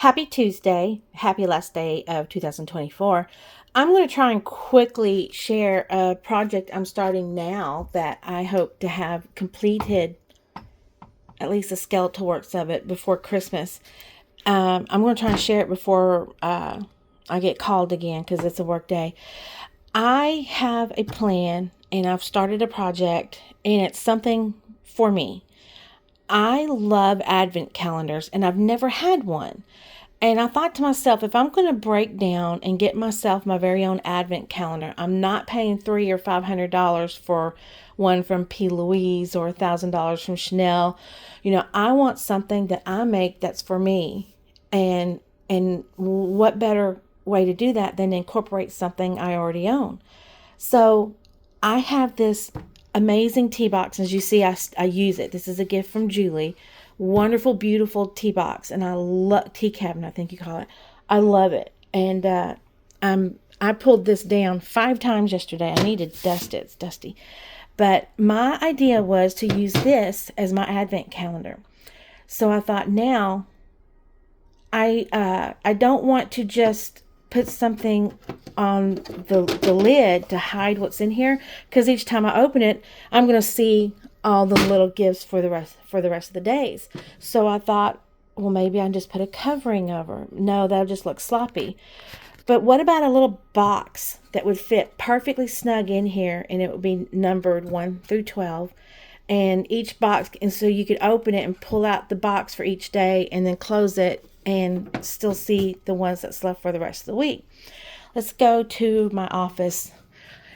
Happy Tuesday. Happy last day of 2024. I'm going to try and quickly share a project I'm starting now that I hope to have completed, at least the skeletal works of it, before Christmas. I'm going to try and share it before I get called again because it's a work day. I have a plan and I've started a project, and it's something for me. I love advent calendars and I've never had one. And I thought to myself, if I'm going to break down and get myself my very own advent calendar, I'm not paying $300 or $500 for one from P. Louise or $1,000 from Chanel. I want something that I make that's for me. And what better way to do that than incorporate something I already own? So I have this amazing tea box. As you see, I use it. This is a gift from Julie. Wonderful, beautiful tea box. And I love tea cabinet, I think you call it. I love it. And I pulled this down 5 times yesterday. I need to dust it. It's dusty. But my idea was to use this as my advent calendar. So I thought, now I don't want to just put something on the lid to hide what's in here, because each time I open it, I'm going to see all the little gifts for the rest of the days. So I thought, well, maybe I just put a covering over. No, that'll just look sloppy. But what about a little box that would fit perfectly snug in here, and it would be numbered 1 through 12, and each box, and so you could open it and pull out the box for each day and then close it and still see the ones that's left for the rest of the week. Let's go to my office.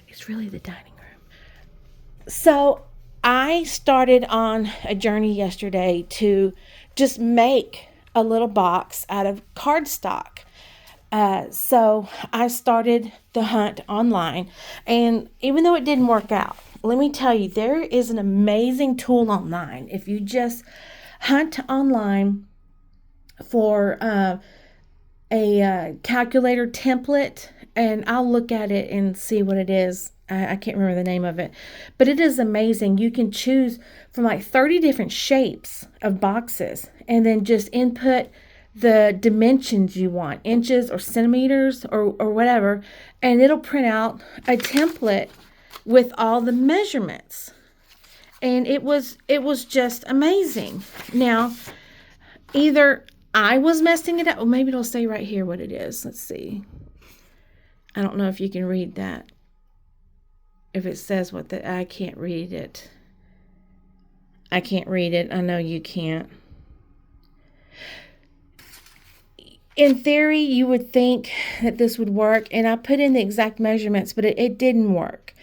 It's really the dining room. So I started on a journey yesterday to just make a little box out of cardstock. So I started the hunt online, and even though it didn't work out, let me tell you, there is an amazing tool online. If you just hunt online for a calculator template, and I'll look at it and see what it is. I can't remember the name of it, but it is amazing. You can choose from like 30 different shapes of boxes and then just input the dimensions you want, inches or centimeters or whatever, and it'll print out a template with all the measurements. And it was just amazing. Now, either I was messing it up, or maybe it'll say right here what it is. Let's see. I don't know if you can read that. If it says I can't read it. I can't read it. I know you can't. In theory, you would think that this would work, and I put in the exact measurements, but it didn't work.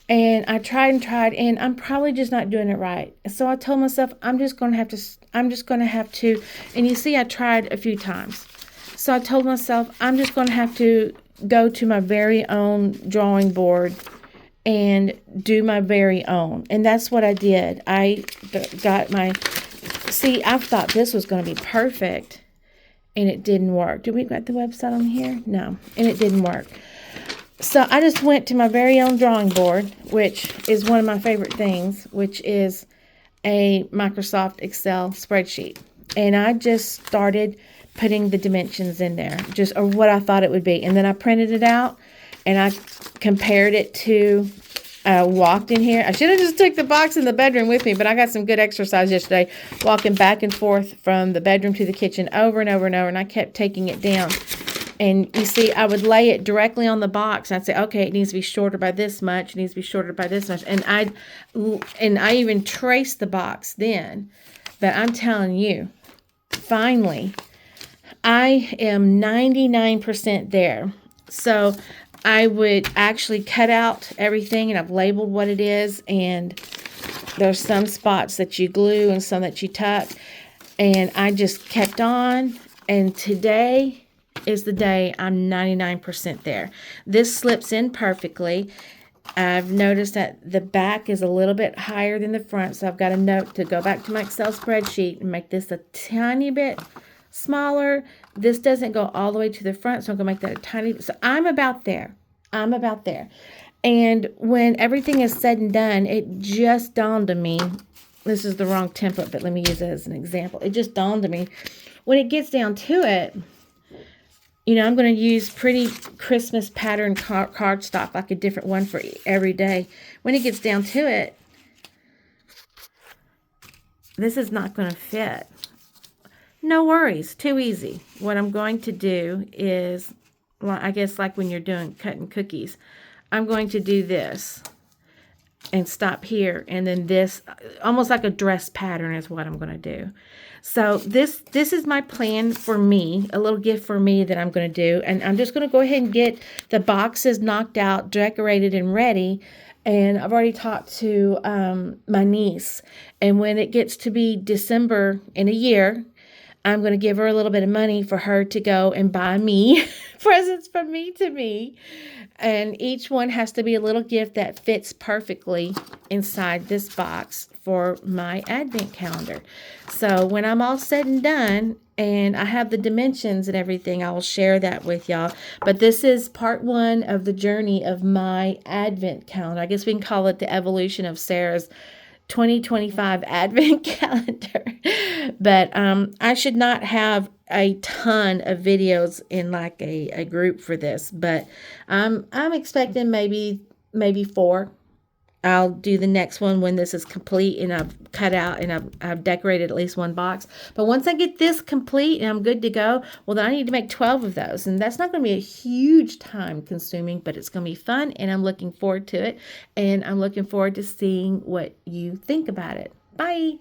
And I tried, and I'm probably just not doing it right. So I told myself, I'm just going to have to, and you see, I tried a few times. So I told myself, I'm just going to have to go to my very own drawing board and do my very own. And that's what I did. I got I thought this was going to be perfect, and it didn't work. Did we get the website on here? No, and it didn't work. So I just went to my very own drawing board, which is one of my favorite things, which is a Microsoft Excel spreadsheet. And I just started putting the dimensions in there, or what I thought it would be. And then I printed it out, and I compared it to, walked in here. I should have just took the box in the bedroom with me, but I got some good exercise yesterday, walking back and forth from the bedroom to the kitchen over and over and over, and I kept taking it down. And you see, I would lay it directly on the box. I'd say, okay, it needs to be shorter by this much. It needs to be shorter by this much. And I even traced the box then. But I'm telling you, finally, I am 99% there. So I would actually cut out everything, and I've labeled what it is. And there's some spots that you glue and some that you tuck. And I just kept on. And today is the day I'm 99% there. This slips in perfectly. I've noticed that the back is a little bit higher than the front, so I've got a note to go back to my Excel spreadsheet and make this a tiny bit smaller. This doesn't go all the way to the front, so I'm going to make that a tiny bit. So I'm about there. And when everything is said and done, it just dawned on me. This is the wrong template, but let me use it as an example. It just dawned on me when it gets down to it, you know, I'm going to use pretty Christmas pattern cardstock, like a different one for every day. When it gets down to it, this is not going to fit. No worries, too easy. What I'm going to do is, I guess like when you're cutting cookies, I'm going to do this and stop here, and then this, almost like a dress pattern is what I'm going to do. So this is my plan for me, a little gift for me that I'm going to do. And I'm just going to go ahead and get the boxes knocked out, decorated, and ready. And I've already talked to my niece. And when it gets to be December in a year, I'm going to give her a little bit of money for her to go and buy me presents from me to me. And each one has to be a little gift that fits perfectly inside this box for my advent calendar. So when I'm all said and done and I have the dimensions and everything, I will share that with y'all. But this is part 1 of the journey of my advent calendar. I guess we can call it the evolution of Sarah's 2025 advent calendar. But I should not have a ton of videos in like a group for this, but I'm expecting maybe 4. I'll do the next one when this is complete and I've cut out and I've decorated at least one box. But once I get this complete and I'm good to go, well, then I need to make 12 of those. And that's not going to be a huge time consuming, but it's going to be fun and I'm looking forward to it. And I'm looking forward to seeing what you think about it. Bye.